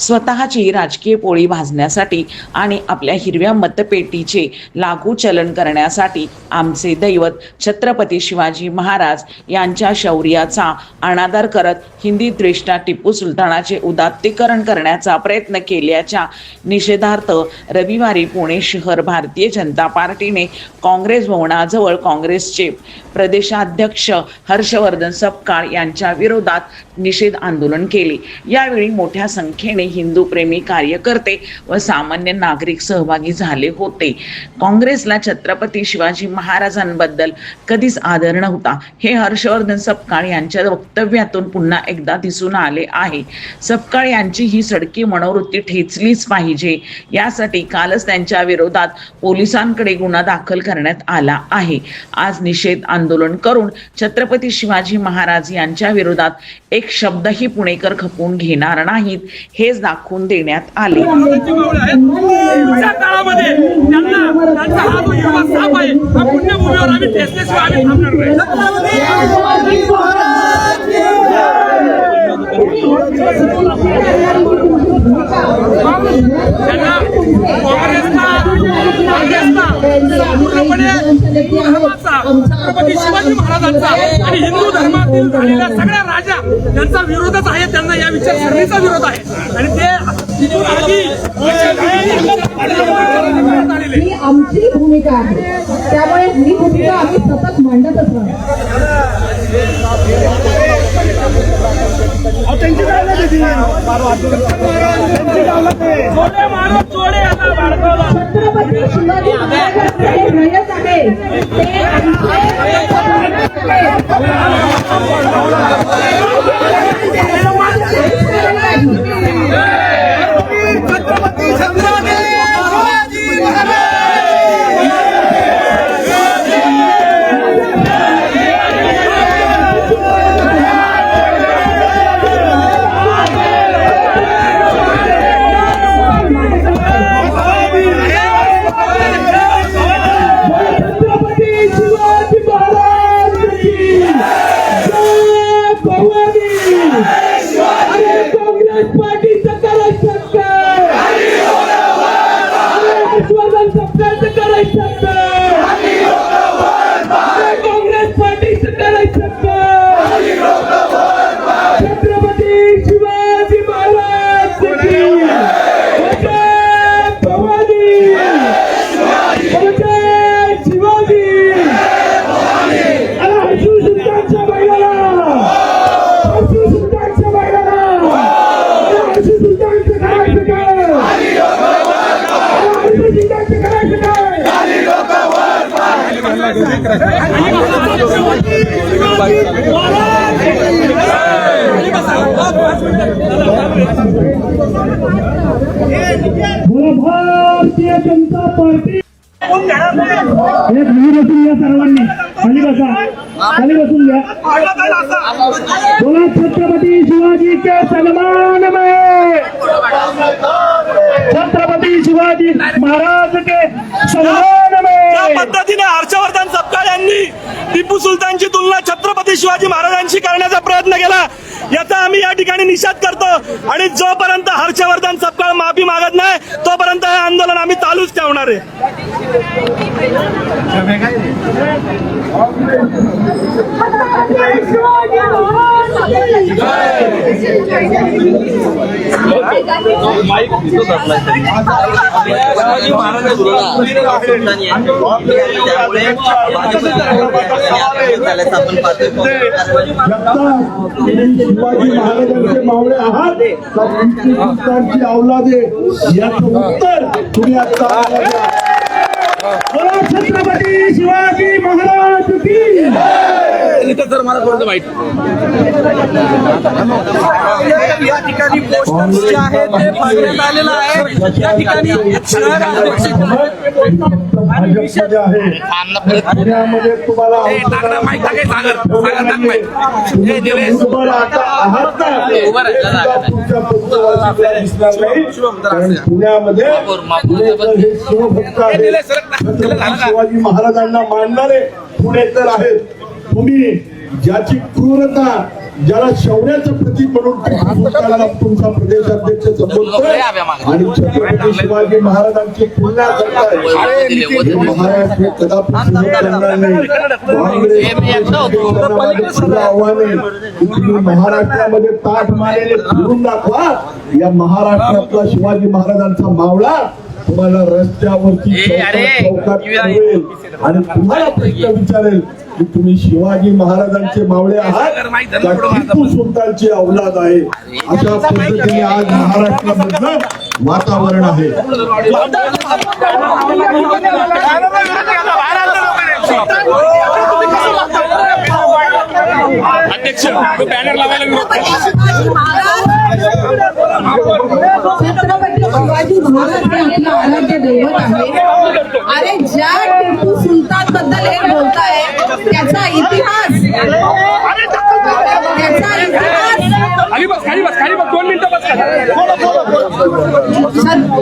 स्वतःची राजकीय पोळी भाजण्यासाठी आणि आपल्या हिरव्या मतपेटीचे लागू चलन करण्यासाठी आमचे दैवत छत्रपती शिवाजी महाराज यांच्या शौर्याचा अनादर करत हिंदी द्वेष्टा टिपू सुलतानाचे उदात्तीकरण करण्याचा प्रयत्न केल्याच्या निषेधार्थ रविवारी पुणे शहर भारतीय जनता पार्टीने काँग्रेस भवनाजवळ काँग्रेसचे प्रदेशाध्यक्ष हर्षवर्धन सपकाळ यांच्या विरोधात निषेध आंदोलन केले। यावेळी मोठ्या संख्येने हिंदूप्रेमी कार्यकर्ते व सामान्य नागरिक सहभागी झाले होते। काँग्रेसला छत्रपती शिवाजी महाराजांबद्दल कधीच आदर नव्हता हे हर्षवर्धन सपकाळ यांच्या वक्तव्यातून पुन्हा एकदा दिसून आले आहे। सपकाळ यांची ही सडकी मनोवृत्ती ठेचलीच पाहिजे यासाठी कालच त्यांच्या विरोधात पोलिसांकडे गुन्हा दाखल करण्यात आला आहे। आज निषेध आंदोलन करून छत्रपती शिवाजी महाराज यांच्या विरोधात एक शब्दही पुणेकर खपवून घेणार नाहीत हेच दाखवून देण्यात आले। छत्रपती शिवाजी महाराजांचा आणि हिंदू धर्मातील झालेल्या सगळ्या राजा यांचा विरोधच आहे। त्यांना या विचारसरणीचा विरोध आहे आणि ते ही आमची भूमिका आहे, त्यामुळे ही भूमिका आम्ही सतत मांडतच छत्रपती शिवाजी महाराजांचे रयत आहे ते भारतीय जनता पार्टी बसून घ्या, सर्वांनी खाली बसा, खाली बसून घ्या। बोला छत्रपती शिवाजी के सन्मान में, छत्रपती शिवाजी महाराज के सन्मान में। त्या पद्धतीने हर्षवर्धन सपकाळ यांनी टिपू सुलतानची तुलना छत्रपती शिवाजी महाराजांशी करण्याचा प्रयत्न केला, याचा आम्ही या ठिकाणी निषेध करतो आणि जोपर्यंत हर्षवर्धन सपकाळ माफी मागत नाही तोपर्यंत हे आंदोलन आम्ही चालूच ठेवणार आहे। शिवाजी महाराजांचे मावळे आहात हिंदुस्थानची औलादे याचं उत्तर तुम्ही आता छत्रपती शिवाजी महाराज की सर मला थोडं माहिती या ठिकाणी पोस्टर्स जे आहेत ते फाडण्यात आलेलं आहे। या ठिकाणी पुण्यामध्ये तुम्हाला पुण्यामध्ये शिवाजी महाराजांना मानणारे पुणेकर आहेत। तुम्ही ज्याची क्रूरता ज्याला शौर्याचं प्रतीक म्हणून टिपू सुलतानला तुमचा प्रदेशाध्यक्ष संबोधतोय आणि छत्रपती शिवाजी महाराजांची तुलना करताय, हे महाराष्ट्र कदापि सहन करणार नाही. काँग्रेस पक्षाचं माझं खुलं आव्हान आहे की तुम्ही महाराष्ट्रामध्ये ताठ मानेने फिरून दाखवा. या महाराष्ट्रातला शिवाजी महाराजांचा मावळा तुम्हाला रस्त्यावरती चौकात ठेवेल आणि तुम्हाला प्रश्न विचारेल की तुम्ही शिवाजी महाराजांचे मावळे आहात का टिपू सुलतानची औलाद आहे. अशा पद्धतीने आज महाराष्ट्रामधलं वातावरण आहे. अध्यक्ष बॅनर लावायला छत्रपती शिवाजी महाराज हे आपलं आराध्य दैवत आहे. अरे ज्या टिपू सुलतान बद्दल हे बोलताय त्याचा इतिहास खाली बस 2 मिनिटं बस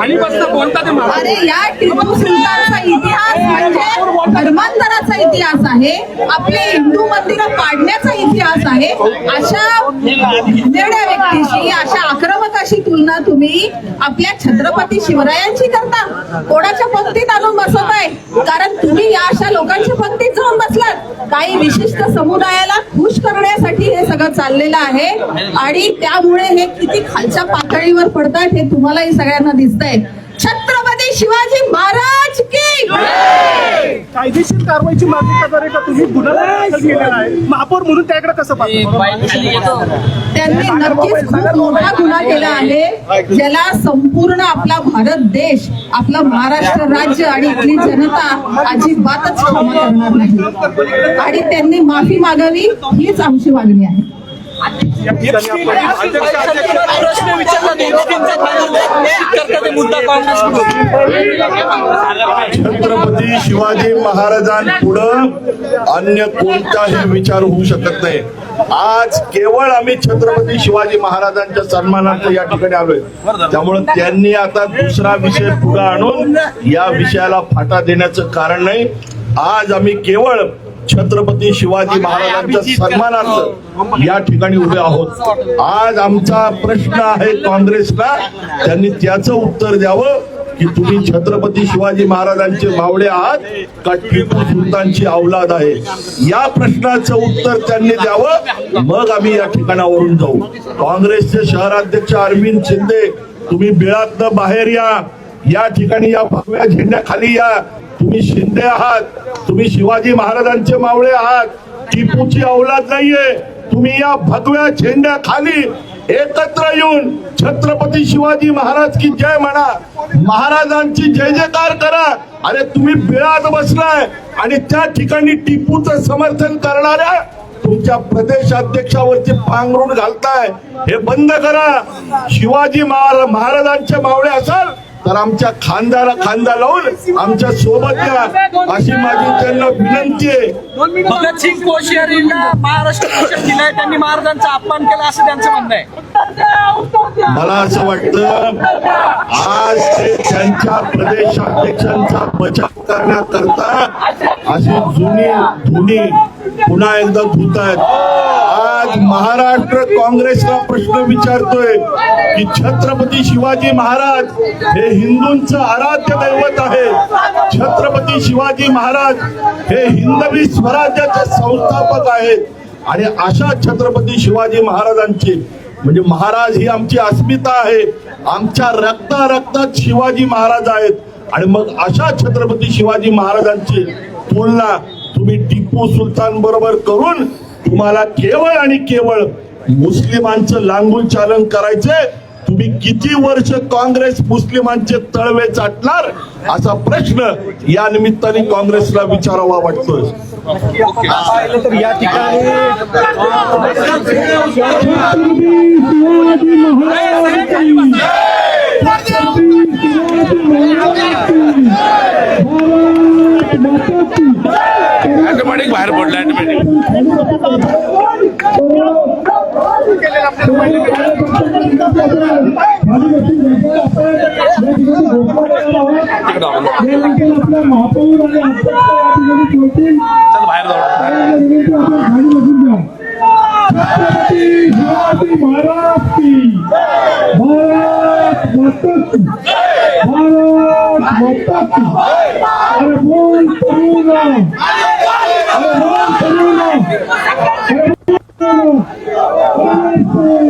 खाली बस बोलता ते अरे या टिपू सुलतानचा इतिहास म्हणजे धर्मांतराचा इतिहास आहे. आपले हिंदू मंदिरं पाडण्याचा इतिहास आहे. अशा निर्णय व्यक्तीशी, अशा आक्रमकाशी तुलना तुम्ही आपल्या छत्रपती शिवरायांची करता. कोणाच्या पंक्तीत आणून बसवताय? कारण तुम्ही या अशा लोकांच्या पंक्तीत जाऊन बसलात. काही विशिष्ट समुदायाला खुश करण्यासाठी हे सगळं चाललेलं आहे आणि त्यामुळे हे किती खालच्या पातळीवर पडतात हे तुम्हालाही सगळ्यांना दिसतंय. छत्रपती शिवाजी महाराज की कायदेशीर कारवाईची मागणी करणारे का तुम्ही गुन्हा दाखल केलेला आहे महापौर म्हणून त्याकडे कसं पाहता? त्यांनी नक्कीच खूप मोठा गुन्हा केला आहे ज्याला संपूर्ण आपला भारत देश, आपलं महाराष्ट्र राज्य आणि इथली जनता अजिबातच क्षमा करणार नाही आणि त्यांनी माफी मागावी हीच आमची मागणी आहे. छत्रपती शिवाजी महाराजांपुढं अन्य कोणताही विचार होऊ शकत नाही. आज केवळ आम्ही छत्रपती शिवाजी महाराजांच्या सन्मानार्थ या ठिकाणी आलोय. त्यामुळे त्यांनी आता दुसरा विषय पुढे आणून या विषयाला फाटा देण्याचं कारण नाही. आज आम्ही केवळ छत्रपती शिवाजी महाराजांच्या सन्मानार्थ या ठिकाणी उभे आहोत. आज आमचा प्रश्न आहे काँग्रेसला, त्यांनी त्याचं उत्तर द्यावं की तुम्ही छत्रपती शिवाजी महाराजांचे मावळे आहात का टिपू सुलतानची औलाद आहे. या प्रश्नाचं उत्तर त्यांनी द्यावं, मग आम्ही या ठिकाणावरून जाऊ. काँग्रेसचे शहराध्यक्ष अरविंद शिंदे, तुम्ही बिळातनं बाहेर या ठिकाणी या भगव्या झेंड्याखाली या. तुम्ही शिंदे आहात, तुम्ही शिवाजी महाराजांचे मावळे आहात, टिपूची औलाद नाहीये. तुम्ही या भगव्या झेंड्याखाली एकत्र येऊन छत्रपती शिवाजी महाराज की जय म्हणा, महाराजांची जय जयकार करा. अरे तुम्ही बिळात बसलाय आणि त्या ठिकाणी टिपूचं समर्थन करणाऱ्या तुमच्या प्रदेशाध्यक्षावरती पांघरून घालताय. हे बंद करा. शिवाजी महाराजांचे मावळे असाल तर आमच्या खांद्याला खांदा लावून आमच्या सोबत या, अशी माझी त्यांना विनंती आहे. भगतसिंग कोश्यारींना महाराष्ट्र भूषण दिलाय, त्यांनी महाराजांचा अपमान केला असं त्यांचं म्हणणं आहे. मला असं वाटतं आज ते त्यांच्या प्रदेशाध्यक्षांचा बचाव करण्याकरता अशी जुनी धुनी पुन्हा एकदा धुत आहेत. आज महाराष्ट्र काँग्रेसला प्रश्न विचारतोय की छत्रपती शिवाजी महाराज हे हिंदूंचं आराध्य दैवत आहे. छत्रपती शिवाजी महाराज हे हिंदवी स्वराज्याचे संस्थापक आहेत आणि अशा छत्रपती शिवाजी महाराजांची म्हणजे महाराज ही आमची अस्मिता आहे. आमच्या रक्तात शिवाजी महाराज आहेत आणि मग अशा छत्रपती शिवाजी महाराजांची तुलना तुम्ही टिपू सुलतान बरोबर करून तुम्हाला केवळ आणि केवळ मुस्लिमांचं लांगूल चालन करायचंय. तुम्ही किती वर्ष काँग्रेस मुस्लिमांचे तळवे चाटणार असा प्रश्न या निमित्ताने काँग्रेसला विचारावा वाटतोय. तर या ठिकाणी ऑटोमॅटिक बाहेर पडलं. महापौर की भारत माता की भारत माता की अरे बोल तरुणा अरे बोल तरुणा अरे बोल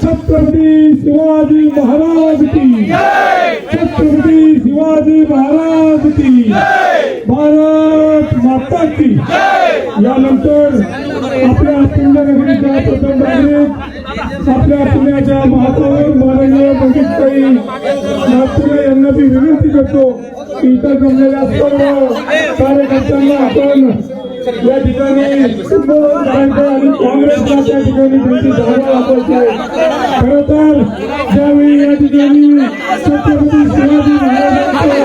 छत्रपती शिवाजी महाराज की छत्रपती शिवाजी महाराज की भारत माता की यानंतर आपल्या पुण्यनगरीच्या प्रथम नागरिक आपल्या पुण्याच्या महापौर माननीय मंगेशताई नागपुरे यांना मी विनंती करतो की इतर जमलेल्या सर्व कार्यकर्त्यांना आपण या ठिकाणी आणि काँग्रेसला त्या ठिकाणी भेटी जागा वापरते. खरं तर ज्यावेळी या ठिकाणी छत्रपती शिवाजी महाराजांचं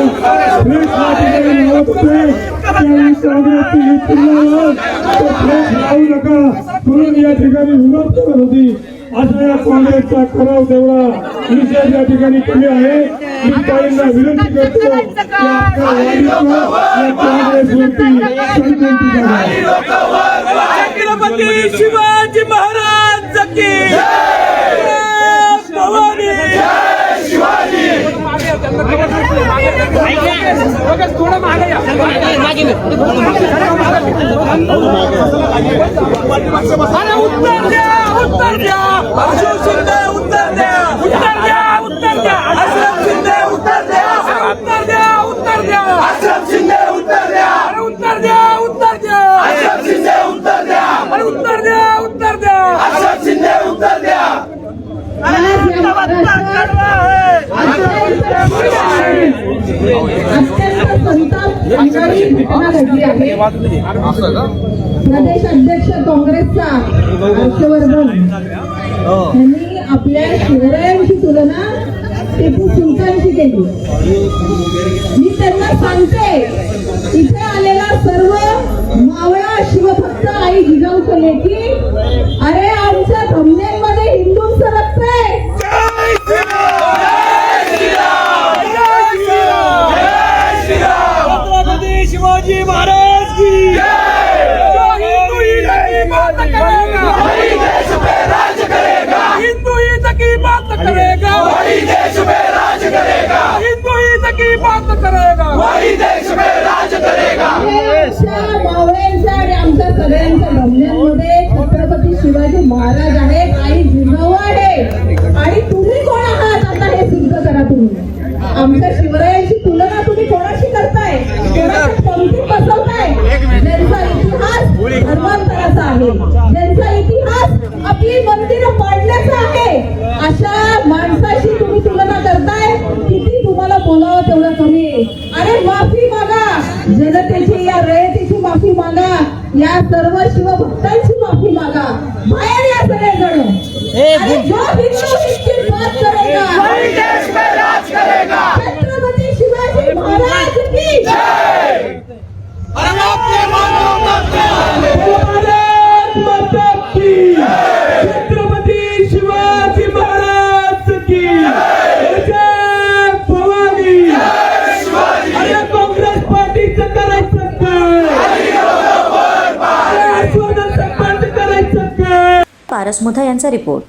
फ्लेक्स या ठिकाणी लावत होते त्यावेळी काँग्रेसची ही पुन्हा तो फ्लेक्स लावू नका म्हणून या ठिकाणी विनंती करत होती. अशा या काँग्रेसचा खराव तेवढा निषेध या ठिकाणी कमी आहे. मी ताईंना विनंती करतो की आपल्या वाढीचं या काँग्रेसवरती षडयंत्र करा. छत्रपती शिवाजी महाराज की भवानी थोडं मागे उत्तर द्या उत्तर द्या अशोक शिंदे उत्तर द्या उत्तर द्या उत्तर द्या अशोक शिंदे उत्तर द्या उत्तर द्या उत्तर द्या अशोक शिंदे उत्तर द्या अरे उत्तर द्या उत्तर द्या अशोक शिंदे उत्तर द्या अरे उत्तर द्या उत्तर द्या अशोक शिंदे उत्तर द्या आज संताप आणणारी घटना घडली आहे. प्रदेश अध्यक्ष काँग्रेसचा हर्षवर्धन यांनी आपल्या शिवरायांची तुलना टिपू सुलतानशी केली. मी त्यांना सांगते, इथे आलेला सर्व मावळा शिवभक्त आई जिजाऊचे लेकी, अरे आमच्या धमन्यांमध्ये हिंदूंचं रक्त आहे. छत्रपती शिवाजी महाराज की हिंदू ही बात करेगा, वही देश पे राज करेगा, हिंदू ही की बात करेगा, वही देश पे राज करेगा, हिंदू ही की बात करेगा. वही देश पे राज करेगा. आमच्या मावळ्यांच्या आणि आमच्या सगळ्यांच्या धमन्यांमध्ये छत्रपती शिवाजी महाराज आहेत, आई जिजाऊ आहे. आणि तुम्ही कोण आहात आता हे सिद्ध करा. तुम्ही आमच्या शिवरायांची तुलना तुम्ही कोणाशी करताय, कोणाच्या पंक्तीत बसवताय, ज्यांचा इतिहास धर्मांतराचा आहे, ज्यांचा इतिहास आपली मंदिरं पाडण्याचा आहे, अशा माणसाशी तुम्ही तुलना करताय. किती तुम्हाला बोलावं तेवढं कमी आहे. अरे माफी मागा, जनतेची या रयतेची माफी मागा, या सर्व शिवभक्तांची माफी मागा. बाहेर या सगळेजण. आणि जो हिंदू निश्चित बात करेगा, वही देश पे राज करेगा. छत्रपती शिवाजी महाराज की जय. अरे आपने मानो भारत माता की छत्रपती शिवाजी महाराज की जय भवानी. अरे काँग्रेस पार्टीचं करायचं काय, हर्षवर्धनचं बंद करायचं काय. पारस मुथा यांचा रिपोर्ट.